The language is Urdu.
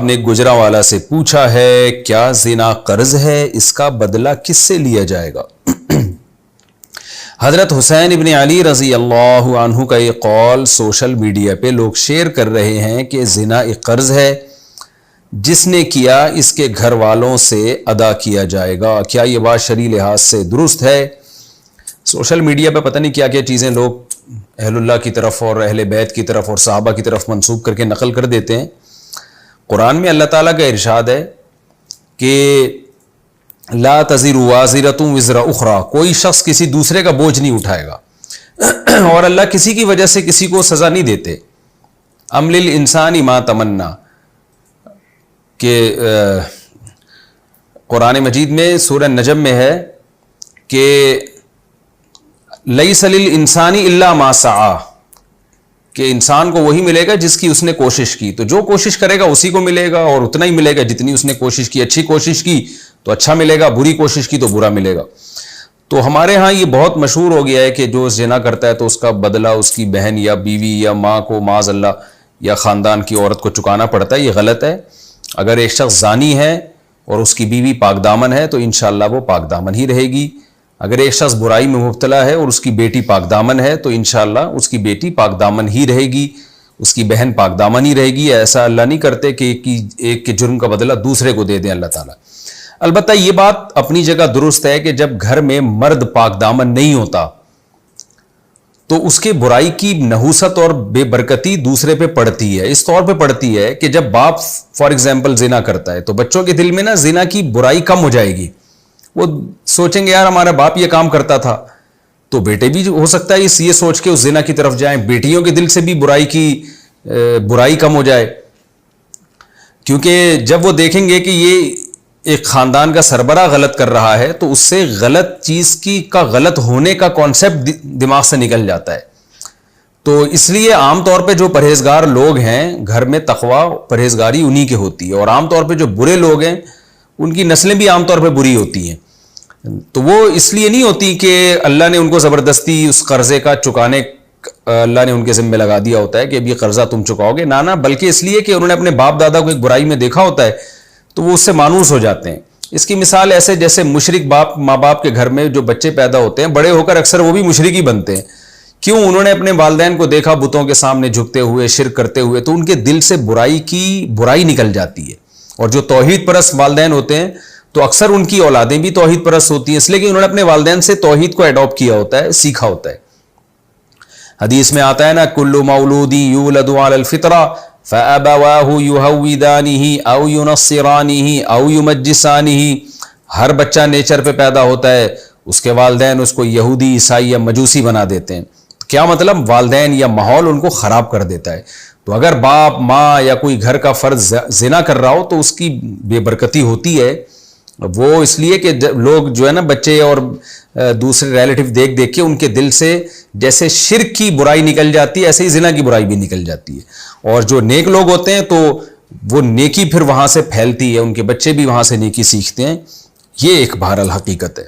صاحب نے گجرانوالہ سے پوچھا ہے کیا زنا قرض ہے، اس کا بدلہ کس سے لیا جائے گا؟ حضرت حسین ابن علی رضی اللہ عنہ کا یہ قول سوشل میڈیا پہ لوگ شیئر کر رہے ہیں کہ زنا ایک قرض ہے، جس نے کیا اس کے گھر والوں سے ادا کیا جائے گا۔ کیا یہ بات شرعی لحاظ سے درست ہے؟ سوشل میڈیا پہ پتہ نہیں کیا کیا چیزیں لوگ اہل اللہ کی طرف اور اہل بیت کی طرف اور صحابہ کی طرف منسوب کر کے نقل کر دیتے ہیں۔ قرآن میں اللہ تعالیٰ کا ارشاد ہے کہ لا تزر وازرۃ وزر اخری، کوئی شخص کسی دوسرے کا بوجھ نہیں اٹھائے گا، اور اللہ کسی کی وجہ سے کسی کو سزا نہیں دیتے۔ ام للانسان ما تمنا، کہ قرآن مجید میں سورہ نجم میں ہے کہ لیس للانسان الا ما سعی، کہ انسان کو وہی ملے گا جس کی اس نے کوشش کی، تو جو کوشش کرے گا اسی کو ملے گا، اور اتنا ہی ملے گا جتنی اس نے کوشش کی۔ اچھی کوشش کی تو اچھا ملے گا، بری کوشش کی تو برا ملے گا۔ تو ہمارے ہاں یہ بہت مشہور ہو گیا ہے کہ جو زنا کرتا ہے تو اس کا بدلہ اس کی بہن یا بیوی یا ماں کو معاذ اللہ یا خاندان کی عورت کو چکانا پڑتا ہے۔ یہ غلط ہے۔ اگر ایک شخص زانی ہے اور اس کی بیوی پاک دامن ہے تو انشاءاللہ وہ پاک دامن ہی رہے گی۔ اگر ایک شخص برائی میں مبتلا ہے اور اس کی بیٹی پاک دامن ہے تو انشاءاللہ اس کی بیٹی پاک دامن ہی رہے گی، اس کی بہن پاک دامن ہی رہے گی۔ ایسا اللہ نہیں کرتے کہ ایک کے جرم کا بدلہ دوسرے کو دے دیں اللہ تعالیٰ۔ البتہ یہ بات اپنی جگہ درست ہے کہ جب گھر میں مرد پاک دامن نہیں ہوتا تو اس کے برائی کی نحوست اور بے برکتی دوسرے پہ پڑتی ہے۔ اس طور پہ پڑتی ہے کہ جب باپ فار ایگزامپل زنا کرتا ہے تو بچوں کے دل میں نا زنا کی برائی کم ہو جائے گی، وہ سوچیں گے یار ہمارا باپ یہ کام کرتا تھا، تو بیٹے بھی ہو سکتا ہے یہ سوچ کے اس زنا کی طرف جائیں، بیٹیوں کے دل سے بھی برائی کم ہو جائے، کیونکہ جب وہ دیکھیں گے کہ یہ ایک خاندان کا سربراہ غلط کر رہا ہے تو اس سے غلط چیز کا غلط ہونے کا کانسیپٹ دماغ سے نکل جاتا ہے۔ تو اس لیے عام طور پہ جو پرہیزگار لوگ ہیں گھر میں تقوی پرہیزگاری انہی کے ہوتی ہے، اور عام طور پہ جو برے لوگ ہیں ان کی نسلیں بھی عام طور پہ بری ہوتی ہیں۔ تو وہ اس لیے نہیں ہوتی کہ اللہ نے ان کو زبردستی اس قرضے کا چکانے اللہ نے ان کے ذمہ لگا دیا ہوتا ہے کہ اب یہ قرضہ تم چکاؤ گے، نہ بلکہ اس لیے کہ انہوں نے اپنے باپ دادا کو ایک برائی میں دیکھا ہوتا ہے تو وہ اس سے مانوس ہو جاتے ہیں۔ اس کی مثال ایسے جیسے مشرک ماں باپ کے گھر میں جو بچے پیدا ہوتے ہیں بڑے ہو کر اکثر وہ بھی مشرک ہی بنتے ہیں۔ کیوں؟ انہوں نے اپنے والدین کو دیکھا بتوں کے سامنے جھکتے ہوئے، شرک کرتے ہوئے، تو ان کے دل سے برائی نکل جاتی ہے۔ اور جو توحید پرست والدین ہوتے ہیں تو اکثر ان کی اولادیں بھی توحید پرست ہوتی ہیں، اس لیے کہ انہوں نے اپنے والدین سے توحید کو اڈاپٹ کیا ہوتا ہے، سیکھا ہوتا ہے۔ حدیث میں آتا ہے نا کل مولود یولد علی الفطرہ فَأَبَوَاهُ يُهَوِّدَانِهِ أَوْ يُنَصِّرَانِهِ أَوْ يُمَجِّسَانِهِ، ہر بچہ نیچر پہ پیدا ہوتا ہے، اس کے والدین اس کو یہودی، عیسائی یا مجوسی بنا دیتے ہیں۔ کیا مطلب؟ والدین یا ماحول ان کو خراب کر دیتا ہے۔ تو اگر باپ ماں یا کوئی گھر کا فرد زنا کر رہا ہو تو اس کی بے برکتی ہوتی ہے، وہ اس لیے کہ لوگ جو ہے نا بچے اور دوسرے ریلیٹیو دیکھ کے ان کے دل سے جیسے شرک کی برائی نکل جاتی ہے ایسے ہی زنا کی برائی بھی نکل جاتی ہے، اور جو نیک لوگ ہوتے ہیں تو وہ نیکی پھر وہاں سے پھیلتی ہے، ان کے بچے بھی وہاں سے نیکی سیکھتے ہیں۔ یہ ایک بہرحال حقیقت ہے۔